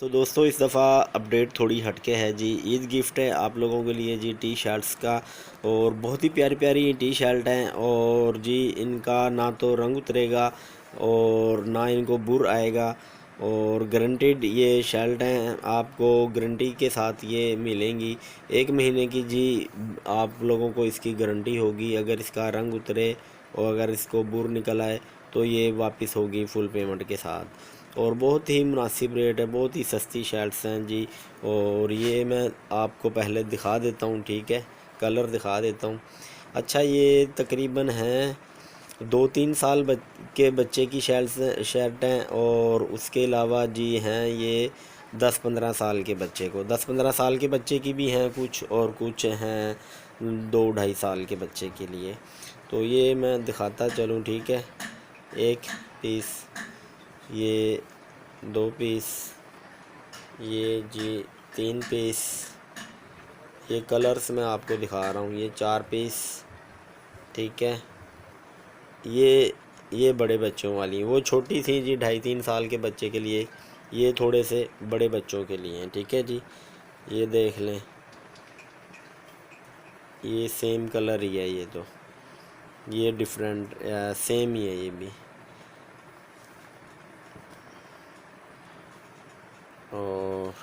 तो दोस्तों इस दफ़ा अपडेट थोड़ी हटके है जी। ईद गिफ्ट है आप लोगों के लिए जी टी शर्ट्स का। और बहुत ही प्यारी प्यारी टी शर्ट हैं और जी इनका ना तो रंग उतरेगा और ना इनको बुर आएगा और गारंटेड ये शर्ट हैं, आपको गारंटी के साथ ये मिलेंगी। 1 महीने की जी आप लोगों को इसकी गारंटी होगी। अगर इसका रंग उतरे और अगर इसको बुर निकल आए तो ये वापस होगी फुल पेमेंट के साथ। और बहुत ही मुनासिब रेट है, बहुत ही सस्ती शर्ट्स हैं जी। और ये मैं आपको पहले दिखा देता हूँ, ठीक है, कलर दिखा देता हूँ। अच्छा, ये तकरीबन हैं 2-3 साल के बच्चे की शर्ट हैं और उसके अलावा जी हैं ये 10-15 साल के बच्चे को, 10-15 साल के बच्चे की भी हैं कुछ, और कुछ हैं 2-2.5 साल के बच्चे के लिए। तो ये मैं दिखाता चलूँ, ठीक है। 1 पीस, ये 2 पीस, ये जी 3 पीस, ये कलर्स मैं आपको दिखा रहा हूँ, ये 4 पीस, ठीक है। ये बड़े बच्चों वाली, वो छोटी थी जी 2.5-3 साल के बच्चे के लिए, ये थोड़े से बड़े बच्चों के लिए हैं, ठीक है जी। ये देख लें, ये सेम कलर ही है, ये तो ये डिफरेंट सेम ही है ये भी। और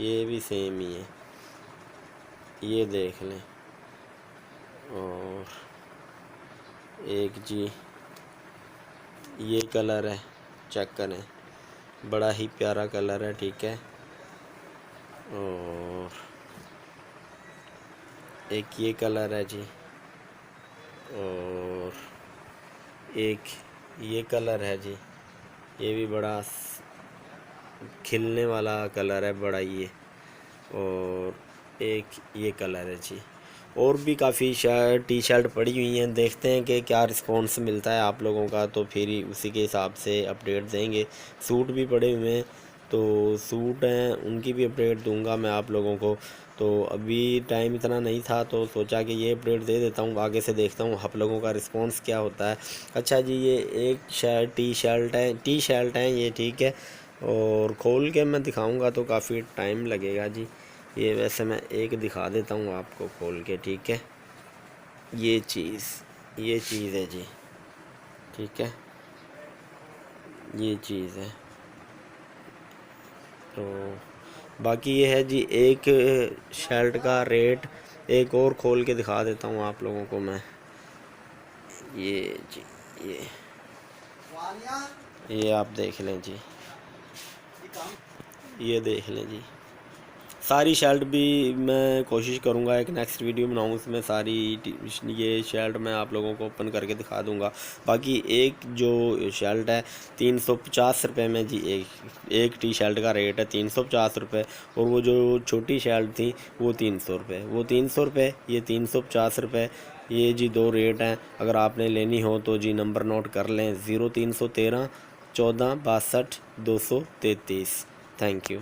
ये भी सेम ही है, ये देख लें। और एक जी ये कलर है, चेक करें, बड़ा ही प्यारा कलर है, ठीक है। और एक ये कलर है जी, और एक ये कलर है जी, ये भी बड़ा खिलने वाला कलर है, बड़ा ये। और एक ये कलर है जी। और भी काफ़ी टी शर्ट पड़ी हुई हैं, देखते हैं कि क्या रिस्पॉन्स मिलता है आप लोगों का, तो फिर ही उसी के हिसाब से अपडेट देंगे। सूट भी पड़े हुए हैं, तो सूट हैं उनकी भी अपडेट दूंगा मैं आप लोगों को। तो अभी टाइम इतना नहीं था तो सोचा कि ये अपडेट दे देता हूँ, आगे से देखता हूँ आप लोगों का रिस्पॉन्स क्या होता है। अच्छा जी, ये एक टी शर्ट है ये, ठीक है। और खोल के मैं दिखाऊंगा तो काफ़ी टाइम लगेगा जी। ये वैसे मैं एक दिखा देता हूँ आपको खोल के, ठीक है। ये चीज़ है जी, ठीक है, ये चीज़ है। तो बाकी ये है जी एक शर्ट का रेट, एक और खोल के दिखा देता हूँ आप लोगों को मैं। ये जी, ये आप देख लें जी, ये देख लें जी। सारी शर्ट भी मैं कोशिश करूँगा एक नेक्स्ट वीडियो बनाऊँ, उसमें सारी ये शर्ट मैं आप लोगों को ओपन करके दिखा दूँगा। बाकी एक जो शर्ट है 350 रुपये में जी, एक टी शर्ट का रेट है 350 रुपये। और वो जो छोटी शर्ट थी वो 300 रुपये, वो 300 रुपये, ये 350 रुपये। ये जी दो रेट हैं, अगर आपने लेनी हो तो जी नंबर नोट कर लें, 0313 14 62 233। Thank you.